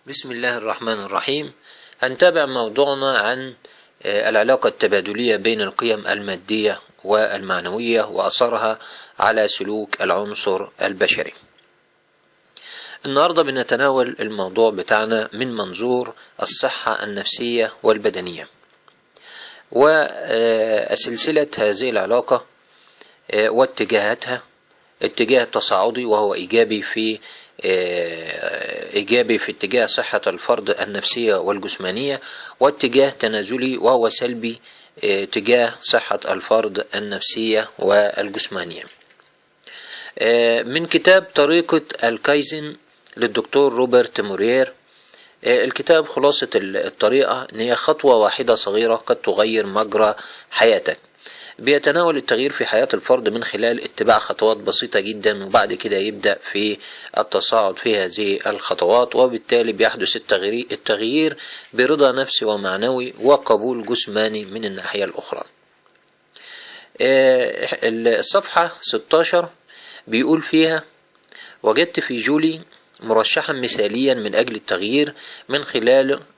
بسم الله الرحمن الرحيم. هنتابع موضوعنا عن العلاقة التبادلية بين القيم المادية والمعنوية وأثرها على سلوك العنصر البشري. النهاردة بنتناول الموضوع بتاعنا من منظور الصحة النفسية والبدنية، وسلسلة هذه العلاقة واتجاهاتها. اتجاه تصاعدي وهو إيجابي في اتجاه صحة الفرد النفسية والجسمانية، واتجاه تنازلي وهو سلبي اتجاه صحة الفرد النفسية والجسمانية. من كتاب طريقة الكايزن للدكتور روبرت موريير. الكتاب خلاصة الطريقة ان هي خطوة واحدة صغيرة قد تغير مجرى حياتك. بيتناول التغيير في حياة الفرد من خلال اتباع خطوات بسيطة جدا، وبعد كده يبدأ في التصاعد في هذه الخطوات، وبالتالي بيحدث التغيير برضا نفسي ومعنوي وقبول جسماني من الناحية الأخرى. الصفحة 16 بيقول فيها: وجدت في جولي مرشحا مثاليا من أجل التغيير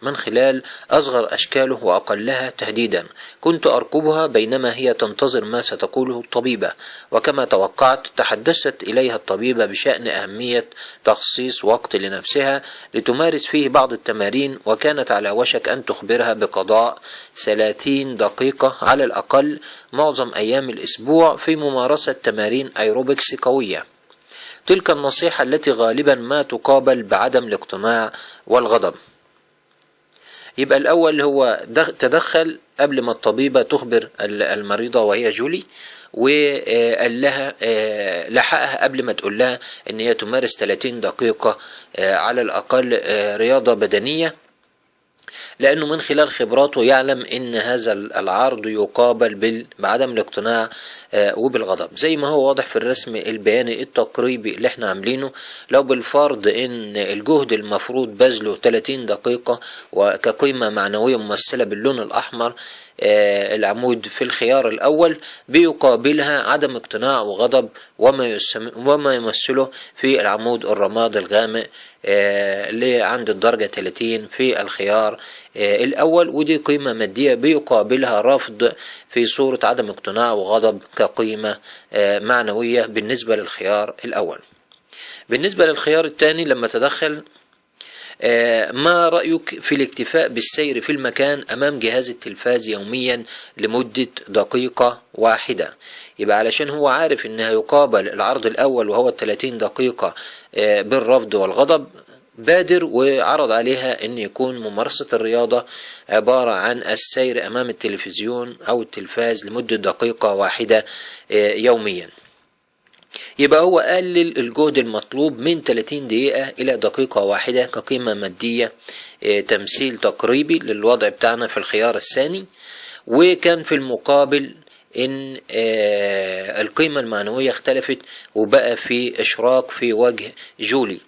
من خلال أصغر أشكاله وأقلها تهديدا. كنت أرقبها بينما هي تنتظر ما ستقوله الطبيبة، وكما توقعت تحدثت إليها الطبيبة بشأن أهمية تخصيص وقت لنفسها لتمارس فيه بعض التمارين، وكانت على وشك أن تخبرها بقضاء 30 دقيقة على الأقل معظم أيام الأسبوع في ممارسة تمارين أيروبكس قوية. تلك النصيحة التي غالبا ما تقابل بعدم الاقتناع والغضب. يبقى الأول هو تدخل قبل ما الطبيبة تخبر المريضة وهي جولي، وقال لها لحقها قبل ما تقول لها ان هي تمارس 30 دقيقة على الأقل رياضة بدنية، لأنه من خلال خبراته يعلم ان هذا العرض يقابل بعدم الاقتناع وبالغضب. زي ما هو واضح في الرسم البياني التقريبي اللي احنا عاملينه، لو بالفرض ان الجهد المفروض بذله 30 دقيقة وكقيمة معنوية ممثلة باللون الأحمر العمود في الخيار الأول، بيقابلها عدم اقتناع وغضب وما يمثله في العمود الرماد الغامق اللي عند الدرجة 30 في الخيار الأول، ودي قيمة مادية بيقابلها رفض في صورة عدم اقتناع وغضب كقيمة معنوية بالنسبة للخيار الأول. بالنسبة للخيار الثاني لما تدخل: ما رأيك في الاكتفاء بالسير في المكان أمام جهاز التلفاز يوميا لمدة دقيقة واحدة؟ يبقى علشان هو عارف انها يقابل العرض الأول وهو 30 دقيقة بالرفض والغضب، بادر وعرض عليها ان يكون ممارسة الرياضة عبارة عن السير أمام التلفزيون أو التلفاز لمدة دقيقة واحدة يوميا. يبقى هو قلل الجهد المطلوب من 30 دقيقة إلى دقيقة واحدة كقيمة مادية، تمثيل تقريبي للوضع بتاعنا في الخيار الثاني. وكان في المقابل إن القيمة المعنوية اختلفت وبقى في إشراق في وجه جولي،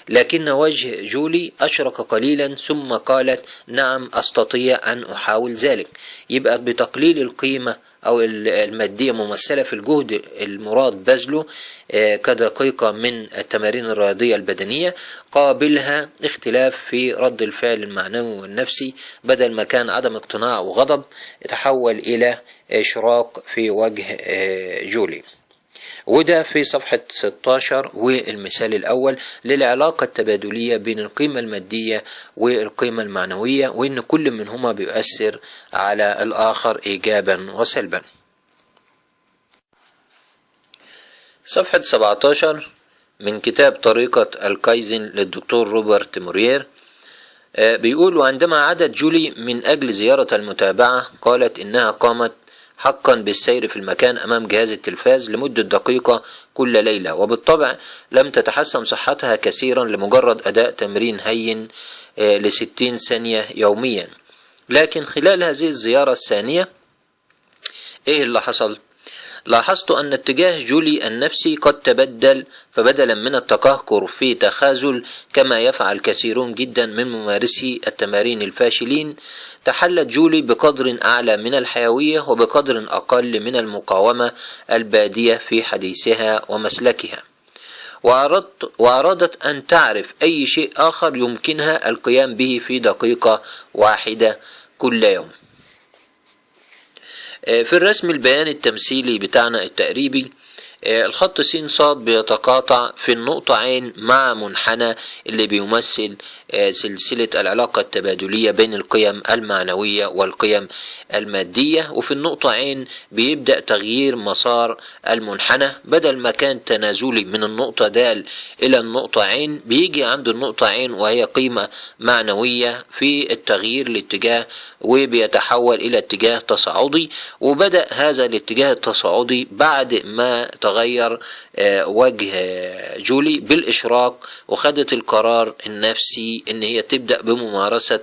لكن وجه جولي أشرق قليلا ثم قالت: نعم أستطيع أن أحاول ذلك. يبقى بتقليل القيمة أو المادية ممثلة في الجهد المراد بذله كدقيقة من التمارين الرياضية البدنية، قابلها اختلاف في رد الفعل المعنوي والنفسي، بدل ما كان عدم اقتناع وغضب تحول إلى إشراق في وجه جولي. وده في صفحة 16 والمثال الأول للعلاقة التبادلية بين القيمة المادية والقيمة المعنوية، وإن كل منهما بيؤثر على الآخر إيجابا وسلبا. صفحة 17 من كتاب طريقة الكايزن للدكتور روبرت موريير بيقول: وعندما عادت جولي من أجل زيارة المتابعة قالت إنها قامت حقا بالسير في المكان أمام جهاز التلفاز لمدة دقيقة كل ليلة، وبالطبع لم تتحسن صحتها كثيرا لمجرد أداء تمرين هين ل60 ثانية يوميا. لكن خلال هذه الزيارة الثانية إيه اللي حصل؟ لاحظت أن اتجاه جولي النفسي قد تبدل، فبدلا من التقهقر في تخاذل كما يفعل كثيرون جدا من ممارسي التمارين الفاشلين، تحلت جولي بقدر أعلى من الحيوية وبقدر أقل من المقاومة البادية في حديثها ومسلكها. وأرادت أن تعرف أي شيء آخر يمكنها القيام به في دقيقة واحدة كل يوم. في الرسم البياني التمثيلي بتاعنا التقريبي، الخط س ص بيتقاطع في النقطة ع مع منحنى اللي بيمثل سلسلة العلاقة التبادلية بين القيم المعنوية والقيم المادية. وفي النقطة ع بيبدأ تغيير مسار المنحنى، بدل ما كان تنازلي من النقطة د إلى النقطة ع، بيجي عند النقطة ع وهي قيمة معنوية في التغيير الاتجاه، وبيتحول إلى اتجاه تصاعدي. وبدأ هذا الاتجاه التصاعدي بعد ما تغير وجه جولي بالإشراق، وخدت القرار النفسي إن هي تبدأ بممارسة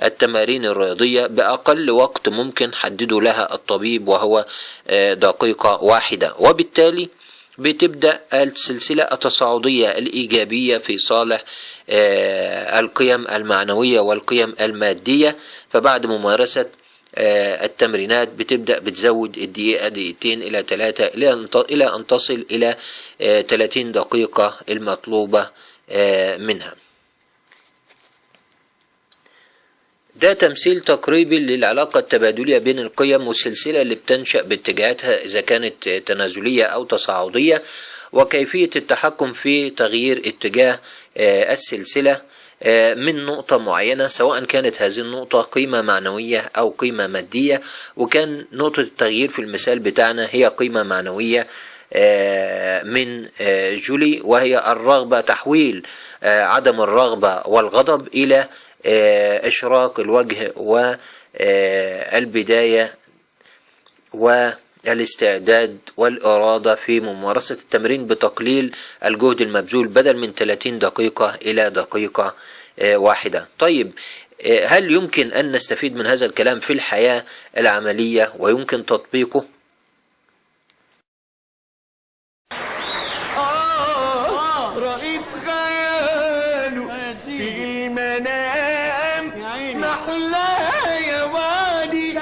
التمارين الرياضية بأقل وقت ممكن حدده لها الطبيب، وهو دقيقة واحدة. وبالتالي بتبدأ السلسلة التصاعدية الإيجابية في صالح القيم المعنوية والقيم المادية. فبعد ممارسة التمرينات بتبدأ بتزود الدقيقة دقيقتين إلى 3 إلى أن تصل إلى 30 دقيقة المطلوبة منها. ده تمثيل تقريبي للعلاقة التبادلية بين القيم والسلسلة اللي بتنشأ باتجاهاتها إذا كانت تنازلية أو تصاعدية، وكيفية التحكم في تغيير اتجاه السلسلة من نقطة معينة، سواء كانت هذه النقطة قيمة معنوية أو قيمة مادية. وكان نقطة التغيير في المثال بتاعنا هي قيمة معنوية من جولي، وهي الرغبة، تحويل عدم الرغبة والغضب إلى إشراق الوجه والبداية والاستعداد والإرادة في ممارسة التمرين بتقليل الجهد المبذول بدل من 30 دقيقة إلى دقيقة واحدة. طيب، هل يمكن أن نستفيد من هذا الكلام في الحياة العملية ويمكن تطبيقه؟ رأيت خياله في المنام محلاه يا وادي.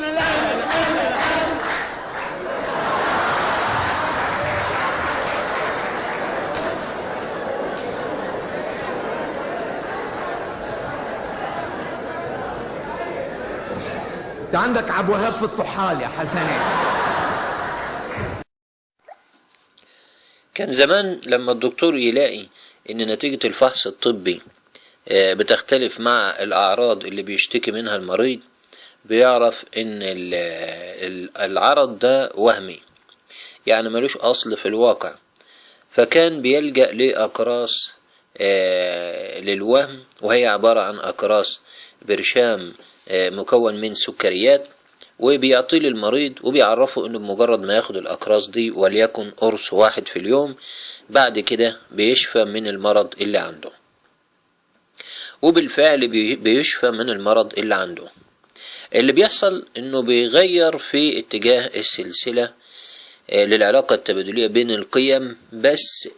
انت عندك عبد الوهاب في الطحال يا حسنين. كان زمان لما الدكتور يلاقي ان نتيجة الفحص الطبي بتختلف مع الاعراض اللي بيشتكي منها المريض، بيعرف ان العرض ده وهمي، يعني ملوش اصل في الواقع. فكان بيلجأ لأقراص للوهم، وهي عبارة عن أقراص برشام مكون من سكريات، وبيعطيه للمريض وبيعرفه انه بمجرد ما ياخد الاقراص دي وليكن قرص واحد في اليوم، بعد كده بيشفى من المرض اللي عنده. وبالفعل بيشفى من المرض اللي عنده. اللي بيحصل انه بيغير في اتجاه السلسلة للعلاقة التبادلية بين القيم، بس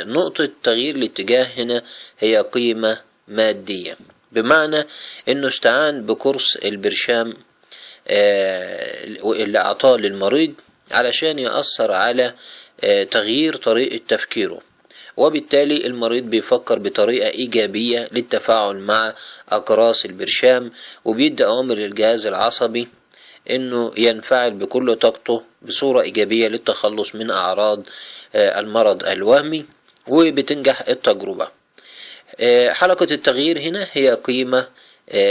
نقطة تغيير الاتجاه هنا هي قيمة مادية، بمعنى انه استعان بقرص البرشام اللي أعطاه للمريض علشان يأثر على تغيير طريقة تفكيره، وبالتالي المريض بيفكر بطريقة إيجابية للتفاعل مع أقراص البرشام، وبيدي أوامر للجهاز العصبي إنه ينفعل بكل طاقته بصورة إيجابية للتخلص من أعراض المرض الوهمي، وبتنجح التجربة. حلقة التغيير هنا هي قيمة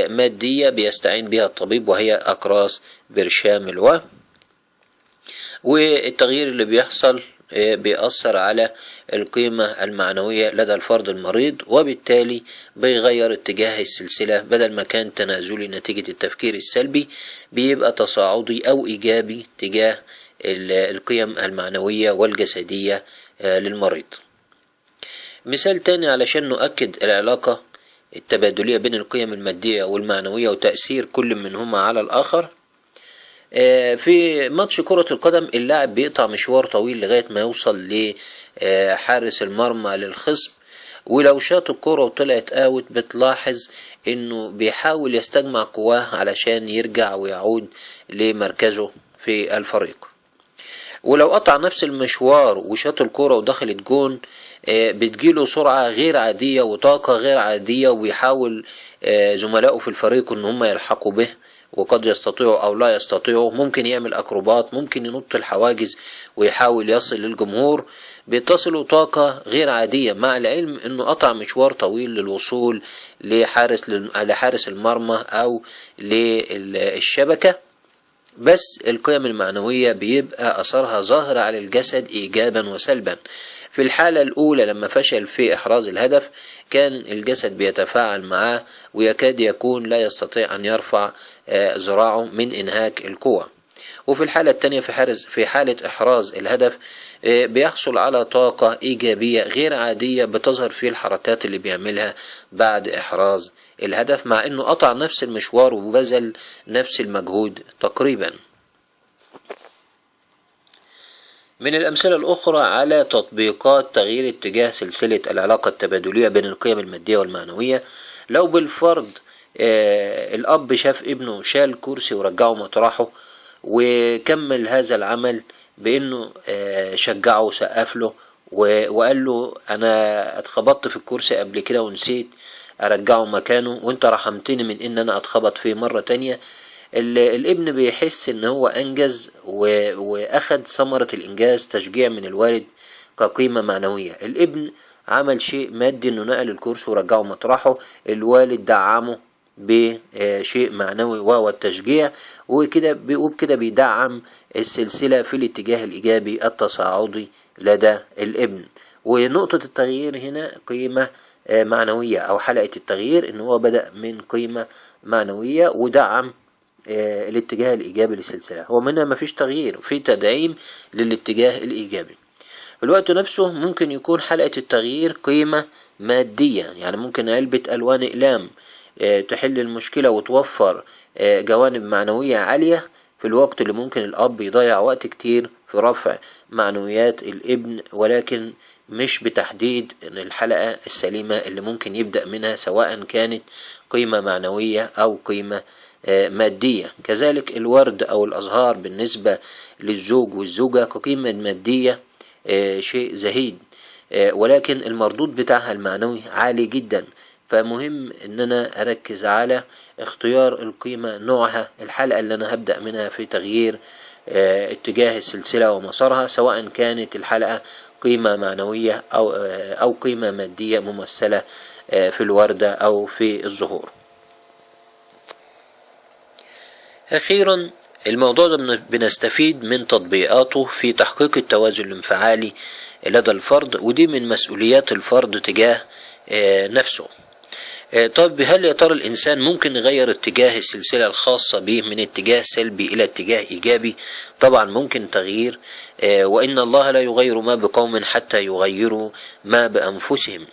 مادية بيستعين بها الطبيب، وهي أقراص برشام الوهم. والتغيير اللي بيحصل بيأثر على القيمة المعنوية لدى الفرد المريض، وبالتالي بيغير اتجاه السلسلة، بدل ما كان تنازلي نتيجة التفكير السلبي بيبقى تصاعدي أو إيجابي تجاه القيم المعنوية والجسدية للمريض. مثال تاني علشان نؤكد العلاقة التبادلية بين القيم المادية والمعنوية وتأثير كل منهما على الآخر. في ماتش كرة القدم اللاعب بيقطع مشوار طويل لغاية ما يوصل لحارس المرمى للخصم، ولو شاط الكرة وطلعت اوت بتلاحظ انه بيحاول يستجمع قواه علشان يرجع ويعود لمركزه في الفريق. ولو قطع نفس المشوار وشاط الكرة ودخلت جون بتجيله سرعة غير عادية وطاقة غير عادية، وبيحاول زملائه في الفريق ان هم يلحقوا به، وقد يستطيعوا او لا يستطيعوا. ممكن يعمل اكروبات، ممكن ينط الحواجز ويحاول يصل للجمهور. بيتصلوا طاقة غير عادية، مع العلم انه قطع مشوار طويل للوصول لحارس المرمى او للشبكة، بس القيم المعنوية بيبقى أثرها ظاهر على الجسد إيجابا وسلبا. في الحالة الأولى لما فشل في إحراز الهدف كان الجسد بيتفاعل معاه ويكاد يكون لا يستطيع أن يرفع ذراعه من إنهاك القوة. وفي الحالة الثانية في حالة إحراز الهدف بيحصل على طاقة إيجابية غير عادية بتظهر في الحركات اللي بيعملها بعد إحراز الهدف، مع إنه قطع نفس المشوار وبذل نفس المجهود تقريبا. من الأمثلة الأخرى على تطبيقات تغيير اتجاه سلسلة العلاقة التبادلية بين القيم المادية والمعنوية، لو بالفرض الأب شاف ابنه شال كرسي ورجعه مطرحه، وكمل هذا العمل بأنه شجعه وسقف له وقال له أنا اتخبطت في الكرسي قبل كده ونسيت أرجعه مكانه، وانت رحمتني من إن أنا أتخبط فيه مرة تانية. الابن بيحس إن هو أنجز وأخد ثمرة الإنجاز، تشجيع من الوالد كقيمة معنوية. الابن عمل شيء مادي إنه نقل الكرسي ورجعه مطرحه، الوالد دعمه بشيء معنوي وهو التشجيع، وبكده بيدعم السلسلة في الاتجاه الإيجابي التصاعدي لدى الابن. ونقطة التغيير هنا قيمة معنوية، أو حلقة التغيير إن هو بدأ من قيمة معنوية ودعم الاتجاه الإيجابي للسلسلة. هو منها مفيش تغيير، في تدعيم للاتجاه الإيجابي. في الوقت نفسه ممكن يكون حلقة التغيير قيمة مادية، يعني ممكن علبة ألوان إقلام تحل المشكلة وتوفر جوانب معنوية عالية، في الوقت اللي ممكن الأب يضيع وقت كتير في رفع معنويات الابن، ولكن مش بتحديد الحلقة السليمة اللي ممكن يبدأ منها، سواء كانت قيمة معنوية أو قيمة مادية. كذلك الورد أو الأزهار بالنسبة للزوج والزوجة كقيمة مادية شيء زهيد، ولكن المردود بتاعها المعنوي عالي جدا. فمهم ان انا اركز على اختيار القيمة، نوعها، الحلقة اللي انا هبدأ منها في تغيير اتجاه السلسلة ومسارها، سواء كانت الحلقة قيمة معنوية او قيمة مادية ممثلة في الوردة او في الزهور. اخيرا الموضوع ده بنستفيد من تطبيقاته في تحقيق التوازن الانفعالي لدى الفرد، ودي من مسؤوليات الفرد تجاه نفسه. طب هل يا ترى الإنسان ممكن يغير اتجاه السلسلة الخاصة به من اتجاه سلبي إلى اتجاه إيجابي؟ طبعا ممكن تغيير، وإن الله لا يغير ما بقوم حتى يغيروا ما بأنفسهم،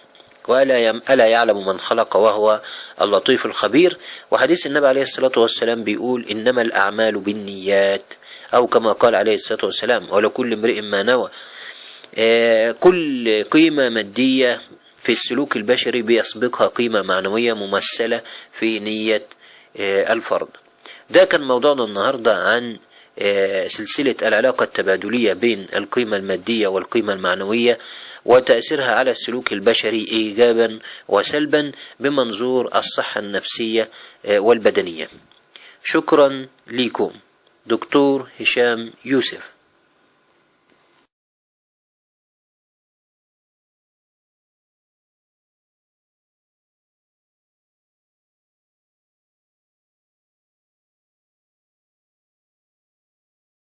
ألا يعلم من خلق وهو اللطيف الخبير. وحديث النبي عليه الصلاة والسلام بيقول إنما الأعمال بالنيات، أو كما قال عليه الصلاة والسلام ولكل امرئ ما نوى. كل قيمة مادية في السلوك البشري بيسبقها قيمة معنوية ممثلة في نية الفرد. ده كان موضوعنا النهاردة عن سلسلة العلاقة التبادلية بين القيمة المادية والقيمة المعنوية وتأثيرها على السلوك البشري إيجابا وسلبا بمنظور الصحة النفسية والبدنية. شكرا لكم. دكتور هشام يوسف.